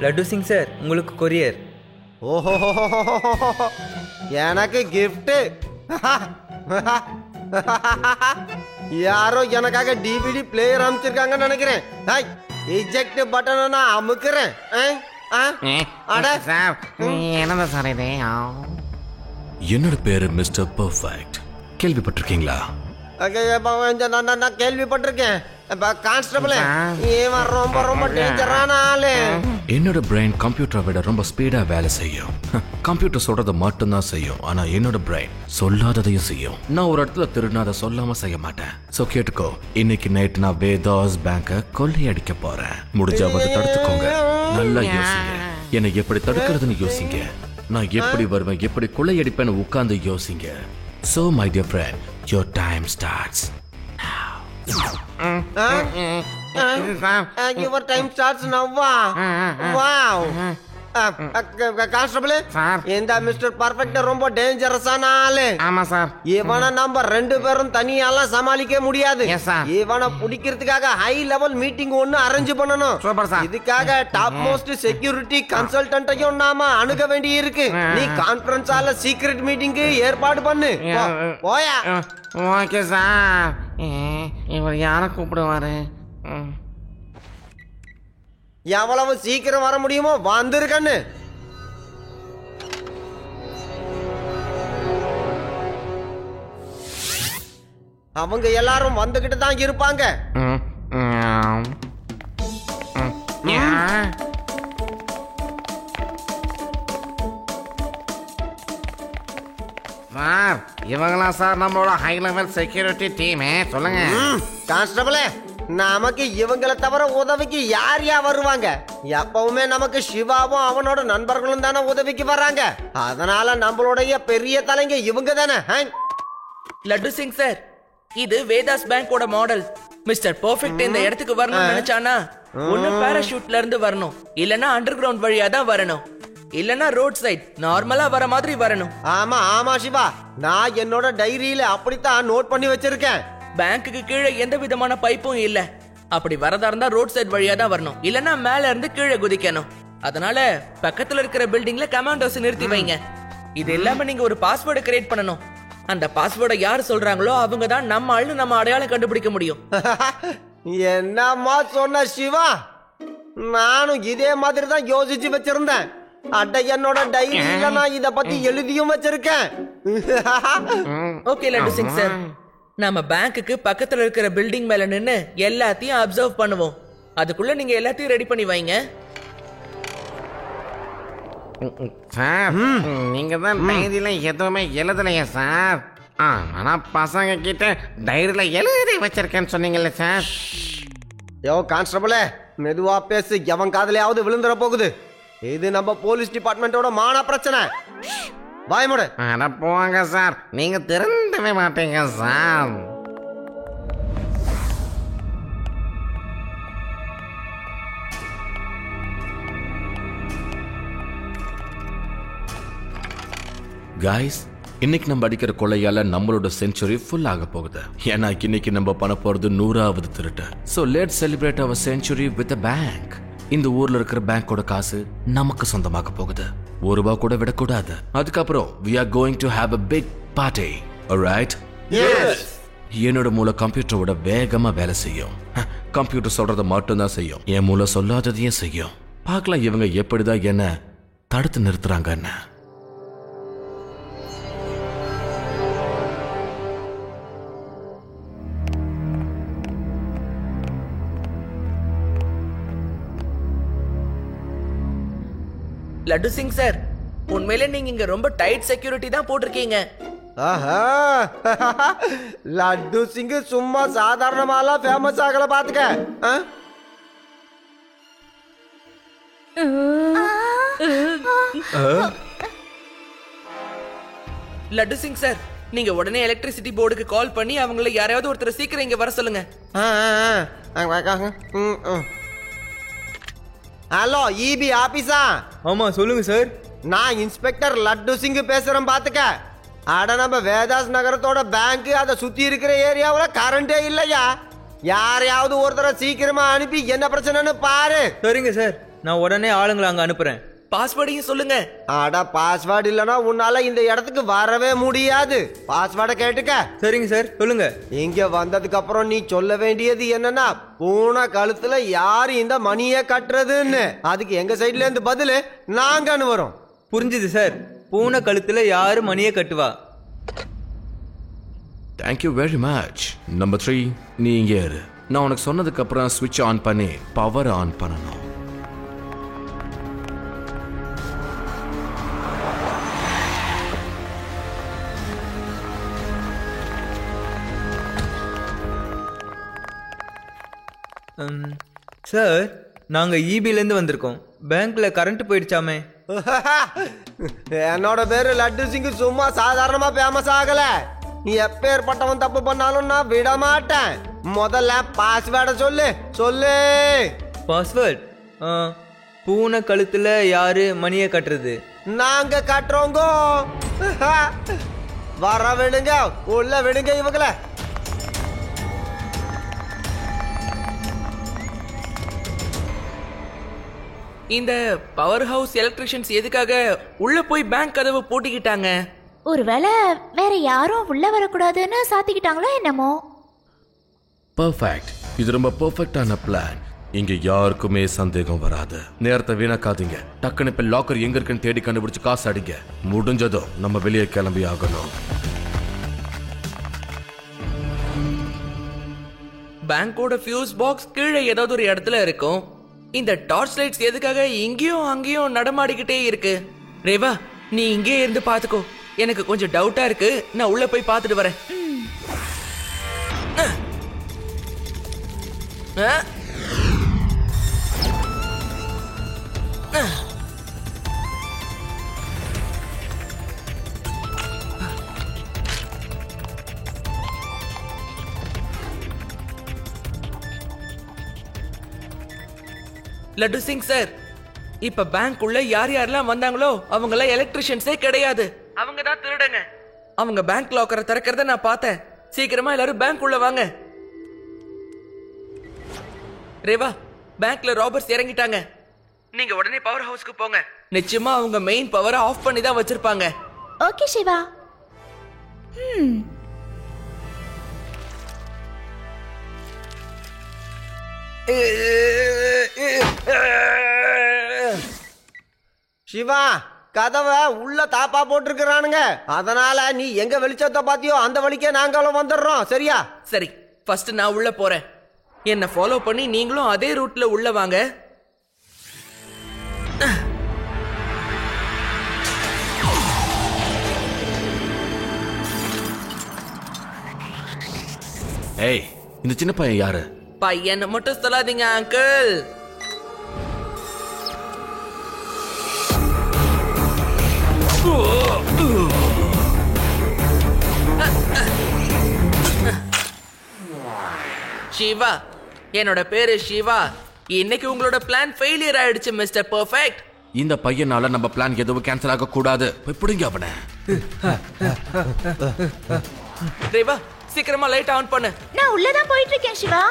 Laddu Singh sir, உங்களுக்கு courier. ஓஹோ, எனக்கு கிஃப்ட். யாரோ எனக்காக டிவிடி பிளேயர் அமுச்சிருக்காங்கன்னு நினைக்கிறேன். இஜெக்ட் பட்டனை நான் அமுக்குறேன். என்னதான் சார் இது? என்னோட பேரு மிஸ்டர் பெர்ஃபெக்ட். கேள்விப்பட்டிருக்கீங்களா? நான் கேள்விப்பட்டிருக்கேன். கான்ஸ்டபிள், இவன் ரொம்ப ரொம்ப டேஞ்சரான ஆளு. என்னோட பிரெயின் கம்ப்யூட்டரை விட ரொம்ப ஸ்பீடா வேலை செய்யும். கம்ப்யூட்டர் சொல்றதை மட்டும்தான் செய்யும், ஆனா என்னோட பிரெயின் சொல்லாததையும் செய்யும். நான் ஒரு இடத்துல திருநாத சொல்லாம செய்ய மாட்டேன். சோ கேட்டுக்கோ, இன்னைக்கு நைட் நான் வேதாஸ் பேங்க கொள்ளையடிக்க போறேன். முடிஞ்சா வந்து தடுத்துக்கோங்க. நல்லா யோசிங்க. என்னை எப்படி தடுக்கிறதுன்னு யோசிங்க. நான் எப்படி வருவேன், எப்படி கொள்ளையடிப்பேன்னு உட்கார்ந்து யோசிங்க. So my dear friend, your time starts now. Your time starts now. Wow. Constable, இந்த மிஸ்டர் பர்ஃபெக்ட் ரொம்ப டேஞ்சரஸான ஆளு. ஆமா சார். இவனை நம்ம 2 பேரும் தனியாலாம் சமாளிக்க முடியாது. இவனை பிடிக்கிறதுக்காக ஹை லெவல் மீட்டிங் ஒன்னு அரேஞ்ச் பண்ணணும். இதுக்காக டாப் மோஸ்ட் செக்யூரிட்டி கன்சல்டன்ட்டையும் நாம அணுக வேண்டி இருக்கு. நீ கான்ஃபரன்ஸ் ஹால்ல சீக்ரெட் மீட்டிங்க்கு ஏற்பாடு பண்ணு. போயா. Okay sir. இவர் யாரை கூப்பிடுவாரு? எவ்வளவு சீக்கிரம் வர முடியுமோ வந்துருக்கன்னு. அவங்க எல்லாரும் வந்துகிட்டு தான் இருப்பாங்க. சார், இவங்களா சார் நம்மளோட ஹை லெவல் செக்யூரிட்டி டீம்? சொல்லுங்க கான்ஸ்டபிளே, நமக்கு இவங்களை தவிர உதவிக்கு யார் வருவாங்க? எப்பவுமே நமக்கு சிவாவும் அவனோட நண்பர்களும் தானே உதவிக்கு வர்றாங்க. அதனால நம்மளுடைய பெரிய தலைங்க இவங்க தானே. லட்டு சிங் சார், இது வேதாஸ் பேங்கோட மாடல். மிஸ்டர் பெர்ஃபெக்ட் இந்த இடத்துக்கு வரணும்னு நினைச்சானா ஒண்ணு பாராஷூட்ல இருந்து வரணும், இல்லனா அண்டர் கிரவுண்ட் வழியா தான் வரணும், இல்லனா ரோட் சைட் நார்மலா வர மாதிரி வரணும். ஆமா ஆமா சிவா, நான் என்னோட டைரியில அப்படித்தான் நோட் பண்ணி வச்சிருக்கேன். பேங்க்குக்கு கீழே எந்த விதமான பைப்பும் இல்ல. அப்படி வரதா இருந்தா ரோட் சைட் வழியா தான் வரணும், இல்லனா மேல இருந்து கீழே குதிக்கணும். அதனால பக்கத்துல இருக்கிற பில்டிங்ல கமாண்டோஸ் நிறுத்தி வைங்க. இது இல்லாம நீங்க ஒரு பாஸ்வேர்டு கிரியேட் பண்ணணும். அந்த பாஸ்வேர்டை யார் சொல்றாங்களோ அவங்க தான் நம்ம ஆளு, நம்ம அடையாளம் கண்டுபிடிக்க முடியும். என்னம்மா சொன்ன சிவா, நானும் இதே மாதிரி தான் யோசிச்சு வச்சிருந்தேன். அட, என்னோட டைரியில நான் இத பத்தி எழுதியும் வச்சிருக்கேன். ஓகே லட்டு சிங் சார், நம்ம பேங்க்குக்கு பக்கத்துல இருக்கிற பில்டிங் மேல நின்னு எல்லாத்தையும் அப்சர்வ் பண்ணுவோம். அதுக்குள்ள நீங்க எல்லாத்தையும் ரெடி பண்ணி வைங்க. சார், நீங்க தான் டைரியில எதுவுமே எழுதலையா சார்? ஆனா பசங்க கிட்ட டைரியில எழுதி வச்சிருக்கேன்னு சொன்னீங்கல்ல சார்? யோ கான்ஸ்டபிளே, மெதுவா பேசு, எவன் காதலையாவது விழுந்துற போகுது. இது நம்ம போலீஸ் டிபார்ட்மெண்டோட மான பிரச்சனை. வாய்மோட. அட போங்க சார், நீங்க திறந்தவே மாட்டீங்க சார். Guys, இன்னைக்கு நம்ம அடிக்கிற கொள்ளையால நம்மளோட செஞ்சுரி ஃபுல் ஆக போகுது. ஏன்னா இன்னைக்கு நம்ம பண்ண போறது 100வது திருட்டு. So let's celebrate our century with a bank. இந்த ஊர்ல இருக்கிற பேங்கோட காசு நமக்கு சொந்தமாக போகுது. ₹1 கூட விடக்கூடாது. அதுக்கப்புறம் we are going to have a big party. Alright? Yes. என்னோட மூளை கம்ப்யூட்டரோட வேகமா வேலை செய்யும். கம்ப்யூட்டர் சொல்றதை மட்டும்தான் செய்யும், என் மூளை சொல்லாததையும் செய்யும். பார்க்கலாம் இவங்க எப்படிதான் என்ன தடுத்து நிறுத்துறாங்கன்னு. லட்டு சிங் சார், உண்மையிலே நீங்க இங்க ரொம்ப டைட் செக்யூரிட்டி தான் போட்டிருக்கீங்க. லட்டு சிங் சும்மா சாதாரணமாலாம் ஃபேமஸ் ஆகல பாத்துக்க. லட்டு சிங் சார், நீங்க உடனே எலக்ட்ரிசிட்டி போர்டுக்கு கால் பண்ணி அவங்கள யாரையாவது ஒருத்தர் சீக்கிரம் இங்க வர சொல்லுங்க. ஹலோ, இபி ஆபீஸா? ஆமா சொல்லுங்க சார். நான் இன்ஸ்பெக்டர் லட்டு சிங் பேசுறேன் பாத்துக்க. அட, நம்ம வேதாஸ் நகரத்தோட பேங்க், அதை சுத்தி இருக்கிற ஏரியாவுல கரண்டே இல்லையா? யாரையாவது ஒருத்தர சீக்கிரமா அனுப்பி என்ன பிரச்சனைன்னு பாரு. சரிங்க சார். நான் உடனே ஆளுங்களை அங்க அனுப்புறேன். பாஸ்வேர்டையும் சொல்லுங்க. அட பாஸ்வேர்டு இல்லனா உன்னால இந்த இடத்துக்கு வரவே முடியாது. பாஸ்வேர்டை கேட்டுக்க. சரிங்க சார், சொல்லுங்க. இங்க வந்ததுக்கு அப்புறம் நீ சொல்ல வேண்டியது என்னன்னா, பூனை கழுத்துல யாரு இந்த மணியை கட்டுறதுன்னு. அதுக்கு எங்க சைடுல இருந்து பதிலு நாங்கன்னு வரும். புரிஞ்சுது சார். பூனை கழுத்துல யாரு மணியை கட்டுவா? Thank you very much. நம்பர் 3, நீ இங்கே இரு. நான் உனக்கு சொன்னதுக்கு அப்புறம் ஸ்விட்ச் ஆன் பண்ணி பவர் ஆன் பண்ணணும். சார், நாங்க இபிலேருந்து வந்திருக்கோம். பேங்க்ல கரண்ட் போயிடுச்சாமே. என்னோட பேரு லட்டு சிங். சும்மா சாதாரணமா ஃபேமஸ் ஆகல. நீ எப்பேற்பட்டவன் தப்பு பண்ணாலும் நான் விட மாட்டேன். முதல்ல பாஸ்வேர்டை சொல்லு சொல்லு. பாஸ்வேர்ட்? பூனை கழுத்துல யாரு மணியை கட்டுறது? நாங்க கட்டுறோங்க. வர விடுங்க, உள்ள விடுங்க இவங்கள. இந்த பவர் ஹவுஸ் எலக்ட்ரிஷியன்ஸ் எதுக்காக உள்ள போய் பேங்க் கதவை பூட்டிக்கிட்டாங்க? ஒருவேளை வேற யாரும் உள்ள வரக்கூடாதுன்னு சாத்திக்கிட்டாங்களோ என்னமோ. பர்ஃபெக்ட். இது ரொம்ப பர்ஃபெக்டான பிளான். இங்க யாருக்குமே சந்தேகம் வராது. நேரத்தை வீணாக்காதீங்க. டக்குன்னு இப்ப லாக்கர் எங்க இருக்குன்னு தேடி கண்டுபிடிச்சு காசு அடிங்க. முடிஞ்சதோ நம்ம வெளியே கிளம்பி ஆகணும். பேங்கோட ஃபியூஸ் பாக்ஸ் கீழே ஏதாவது ஒரு இடத்துல இருக்கும். இந்த டார்ச் லைட்ஸ் எதுக்காக இங்கேயும் அங்கேயும் நடமாடிக்கிட்டே இருக்கு? ரேவா, நீ இங்கே இருந்து பாத்துக்கோ. எனக்கு கொஞ்சம் டவுட்டா இருக்கு. நான் உள்ள போய் பார்த்துட்டு வரேன். லட்டு சிங் சார், இப்ப பேங்க் உள்ள யார் யாரெல்லாம் வந்தாங்களோ அவங்க எல்லாம் எலக்ட்ரிஷியன்ஸே கிடையாது. அவங்க தான் திருடங்க. அவங்க பேங்க் லாக்கரை திறக்கிறத நான் பார்த்தேன். சீக்கிரமா எல்லாரும் பேங்க் உள்ள வாங்க. ரேவா, பேங்க்ல ராபர்ஸ் இறங்கிட்டாங்க. நீங்க உடனே பவர் ஹவுஸ்க்கு போங்க. நிச்சயமா அவங்க மெயின் பவரை ஆஃப் பண்ணி தான் வச்சிருப்பாங்க. ஓகே சிவா. சிவா, கதவை உள்ள தாப்பா போட்டிருக்கிறானுங்க. அதனால நீ எங்க வெளிச்சத்தை பாத்தியோ அந்த வழிக்கே நாங்களும் வந்துடுறோம். சரியா? சரி, ஃபர்ஸ்ட் நான் உள்ள போறேன். என்ன ஃபாலோ பண்ணி நீங்களும் அதே ரூட்ல உள்ள வாங்க. ஏய், இந்த சின்ன பையன் யாரு? பையனை மட்டும் சொல்லாதீங்க அங்கிள். சிவா, என்னோட பேரு சிவா. இன்னைக்கு உங்களோட பிளான் ஃபெயிலியர் ஆயிடுச்சு மிஸ்டர் பர்ஃபெக்ட். இந்த பையனால நம்ம பிளான் எதுவும் கேன்சல் ஆக கூடாது. போய் பிடிங்க அவனை. ரேவா, சீக்கிரமா லைட் ஆன் பண்ணு. நான் உள்ளதான் போயிட்டு இருக்கேன் சிவா.